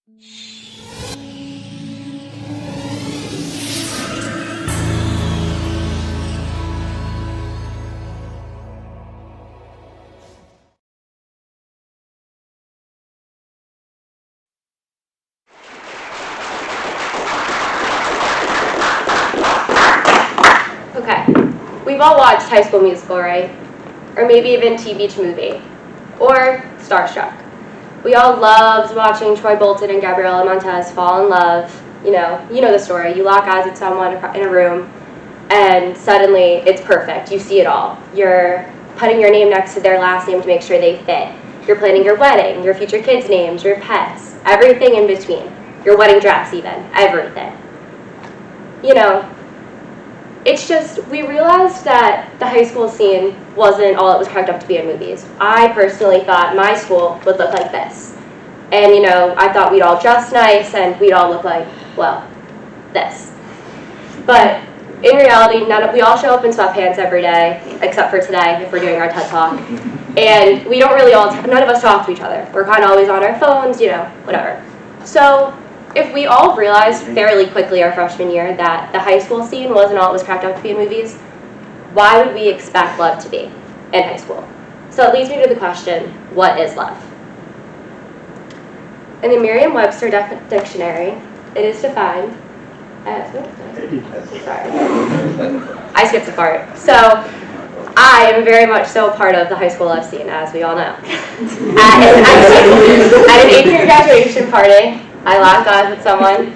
Okay, we've all watched High School Musical, right? Or maybe even Teen Beach Movie, or Starstruck. We all loved watching Troy Bolton and Gabriella Montez fall in love. You know the story. You lock eyes with someone in a room, and suddenly it's perfect. You see it all. You're putting your name next to their last name to make sure they fit. You're planning your wedding, your future kids' names, your pets, everything in between. Your wedding dress even, everything. It's just, we realized that the high school scene wasn't all it was cracked up to be in movies. I personally thought my school would look like this. And, I thought we'd all dress nice and we'd all look like, well, this. But in reality, we all show up in sweatpants every day, except for today, if we're doing our TED Talk. And we don't really none of us talk to each other. We're kind of always on our phones, whatever. So, if we all realized fairly quickly our freshman year that the high school scene wasn't all it was cracked up to be in movies, why would we expect love to be in high school? So it leads me to the question, what is love? In the Merriam-Webster dictionary, it is defined as, sorry, I skipped a part. So I am very much so a part of the high school love scene, as we all know. At an 8th grade graduation party, I locked eyes with someone,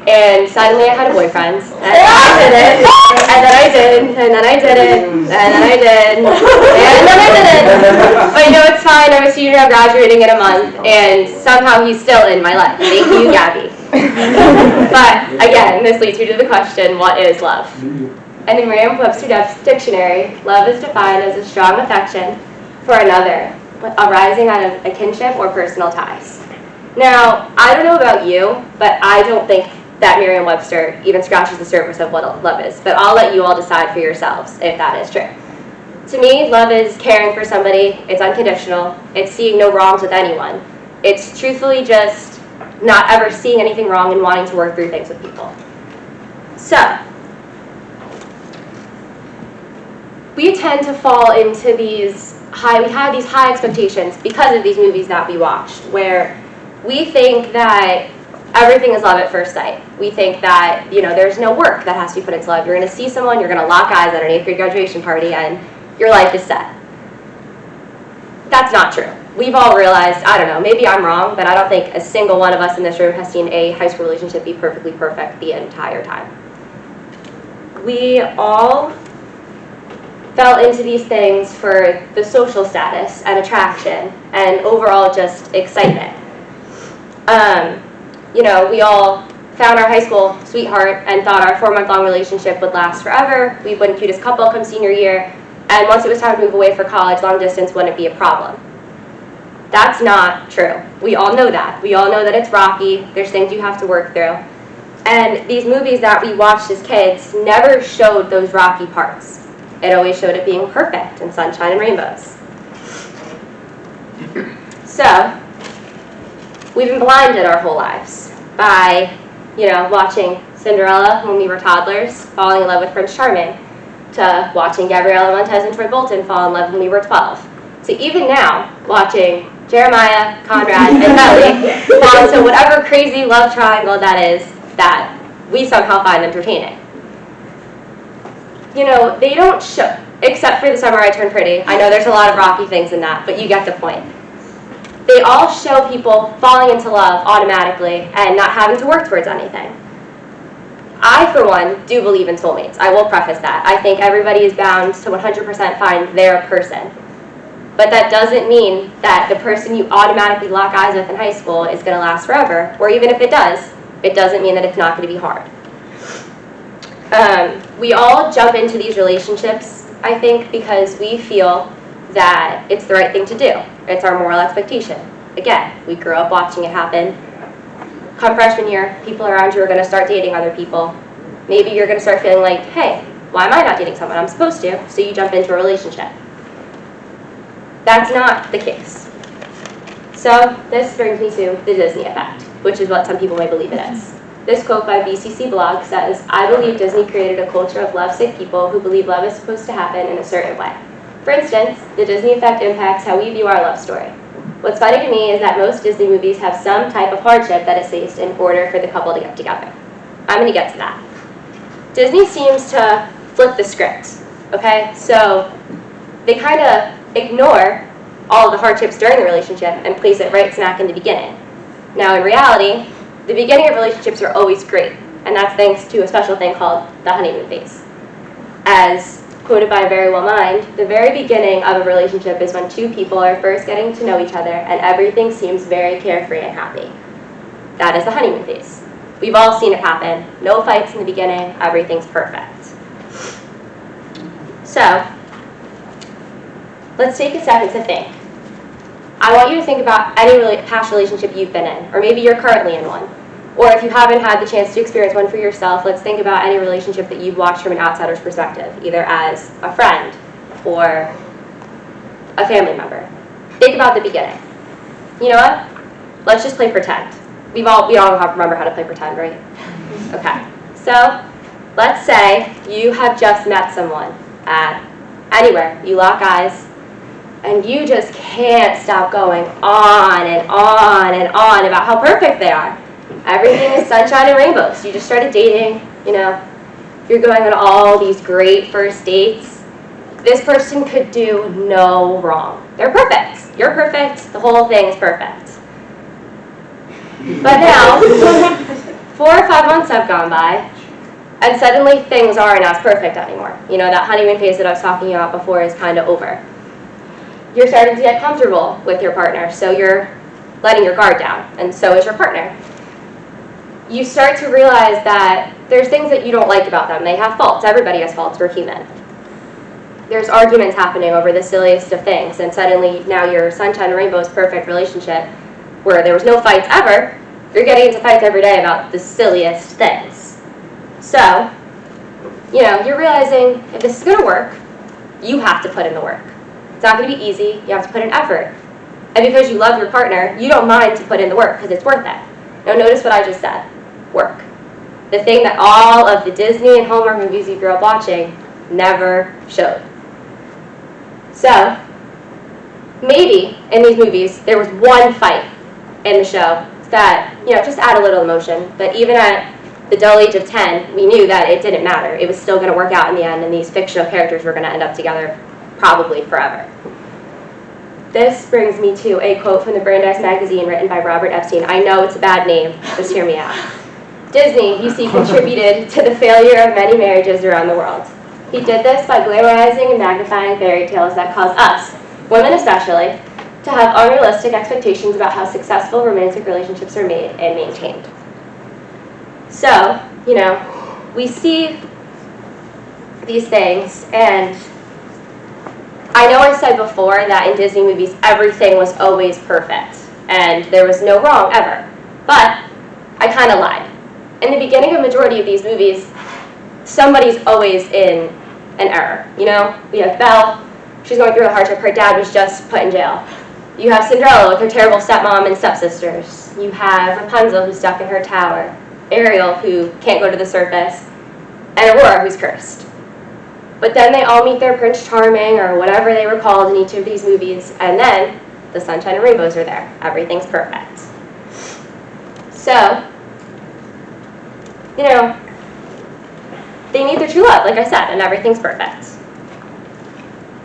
and suddenly I had a boyfriend, and I did it, and then I did, and then I did it, and then I did, and then I did it. But it's fine, I'm a senior now graduating in a month, and somehow he's still in my life. Thank you, Gabby. But again, this leads me to the question, what is love? In the Merriam-Webster dictionary, love is defined as a strong affection for another, arising out of a kinship or personal ties. Now, I don't know about you, but I don't think that Merriam-Webster even scratches the surface of what love is. But I'll let you all decide for yourselves if that is true. To me, love is caring for somebody. It's unconditional. It's seeing no wrongs with anyone. It's truthfully just not ever seeing anything wrong and wanting to work through things with people. So, we tend to fall into we have these high expectations because of these movies that we watched, where we think that everything is love at first sight. We think that, there's no work that has to be put into love. You're going to see someone, you're going to lock eyes at an 8th grade graduation party, and your life is set. That's not true. We've all realized, I don't know, maybe I'm wrong, but I don't think a single one of us in this room has seen a high school relationship be perfectly perfect the entire time. We all fell into these things for the social status and attraction and overall just excitement. We all found our high school sweetheart and thought our 4-month-long relationship would last forever. We wouldn't cutest couple come senior year, and once it was time to move away for college, long distance wouldn't be a problem. That's not true. We all know that. We all know that it's rocky. There's things you have to work through. And these movies that we watched as kids never showed those rocky parts. It always showed it being perfect and sunshine and rainbows. So, we've been blinded our whole lives by, watching Cinderella when we were toddlers, falling in love with Prince Charming, to watching Gabriella Montez and Troy Bolton fall in love when we were 12. So even now, watching Jeremiah, Conrad, and Melly fall into whatever crazy love triangle that is that we somehow find entertaining. They don't show, except for The Summer I Turned Pretty. I know there's a lot of rocky things in that, but you get the point. They all show people falling into love automatically and not having to work towards anything. I, for one, do believe in soulmates. I will preface that. I think everybody is bound to 100% find their person. But that doesn't mean that the person you automatically lock eyes with in high school is going to last forever, or even if it doesn't mean that it's not going to be hard. We all jump into these relationships, I think, because we feel that it's the right thing to do. It's our moral expectation. Again, we grew up watching it happen. Come freshman year, people around you are going to start dating other people. Maybe you're going to start feeling like, hey, why am I not dating someone I'm supposed to? So you jump into a relationship. That's not the case. So this brings me to the Disney effect. which is what some people may believe it is. This quote by BCC Blog says, "I believe Disney created a culture of lovesick people who believe love is supposed to happen in a certain way. For instance, the Disney effect impacts how we view our love story. What's funny to me is that most Disney movies have some type of hardship that is faced in order for the couple to get together." I'm going to get to that. Disney seems to flip the script, okay? So they kind of ignore all of the hardships during the relationship and place it right smack in the beginning. Now, in reality, the beginning of relationships are always great, and that's thanks to a special thing called the honeymoon phase. As quoted by Very Well Mind, the very beginning of a relationship is when two people are first getting to know each other and everything seems very carefree and happy. That is the honeymoon phase. We've all seen it happen. No fights in the beginning, everything's perfect. So, let's take a second to think. I want you to think about any past relationship you've been in, or maybe you're currently in one. Or if you haven't had the chance to experience one for yourself, let's think about any relationship that you've watched from an outsider's perspective, either as a friend or a family member. Think about the beginning. You know what? Let's just play pretend. We all remember how to play pretend, right? Okay. So, let's say you have just met someone at anywhere. You lock eyes, and you just can't stop going on and on and on about how perfect they are. Everything is sunshine and rainbows. You just started dating, you know, you're going on all these great first dates. This person could do no wrong. They're perfect. You're perfect. The whole thing is perfect. But now, 4 or 5 months have gone by, and suddenly things aren't as perfect anymore. You know, that honeymoon phase that I was talking about before is kind of over. You're starting to get comfortable with your partner, so you're letting your guard down, and so is your partner. You start to realize that there's things that you don't like about them. They have faults. Everybody has faults. We're human. There's arguments happening over the silliest of things, and suddenly now your sunshine and rainbows perfect relationship, where there was no fights ever, you're getting into fights every day about the silliest things. So, you know, you're realizing if this is going to work, you have to put in the work. It's not going to be easy. You have to put in effort. And because you love your partner, you don't mind to put in the work because it's worth it. Now notice what I just said. Work. The thing that all of the Disney and Hallmark movies you grew up watching never showed. So, maybe in these movies there was one fight in the show that, you know, just add a little emotion. But even at the dull age of 10, we knew that it didn't matter. It was still going to work out in the end, and these fictional characters were going to end up together probably forever. This brings me to a quote from the Brandeis magazine written by Robert Epstein. I know it's a bad name, just hear me out. Disney, you see, contributed to the failure of many marriages around the world. He did this by glamorizing and magnifying fairy tales that cause us, women especially, to have unrealistic expectations about how successful romantic relationships are made and maintained. So, you know, we see these things, and I know I said before that in Disney movies everything was always perfect and there was no wrong ever, but I kind of lied. In the beginning of majority of these movies, somebody's always in an error. You know, we have Belle, she's going through a hardship, her dad was just put in jail. You have Cinderella with her terrible stepmom and stepsisters. You have Rapunzel who's stuck in her tower, Ariel who can't go to the surface, and Aurora who's cursed. But then they all meet their Prince Charming, or whatever they were called in each of these movies, and then the sunshine and rainbows are there. Everything's perfect. So, you know, they meet their true love, like I said, and everything's perfect.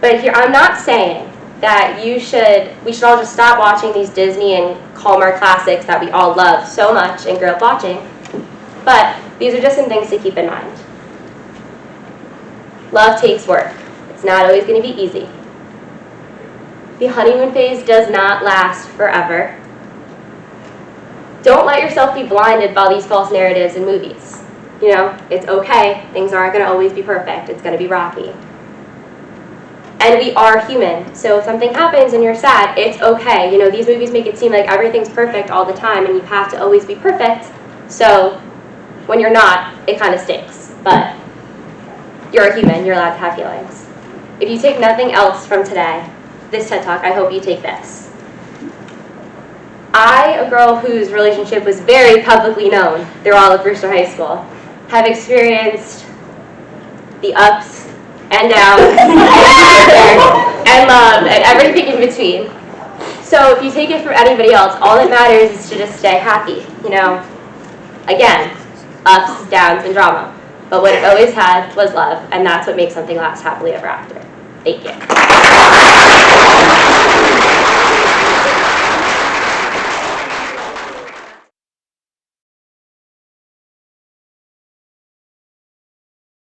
But here, I'm not saying that we should all just stop watching these Disney and Hallmark classics that we all love so much and grew up watching, but these are just some things to keep in mind. Love takes work. It's not always going to be easy. The honeymoon phase does not last forever. Don't let yourself be blinded by these false narratives in movies. You know, it's okay. Things aren't going to always be perfect. It's going to be rocky. And we are human. So if something happens and you're sad, it's okay. You know, these movies make it seem like everything's perfect all the time and you have to always be perfect. So when you're not, it kind of stinks. But you're a human. You're allowed to have feelings. If you take nothing else from today, this TED Talk, I hope you take this. I, a girl whose relationship was very publicly known through all of Brewster High School, have experienced the ups and downs, and love, and everything in between. So if you take it from anybody else, all that matters is to just stay happy, you know? Again, ups, downs, and drama. But what it always had was love, and that's what makes something last happily ever after. Thank you.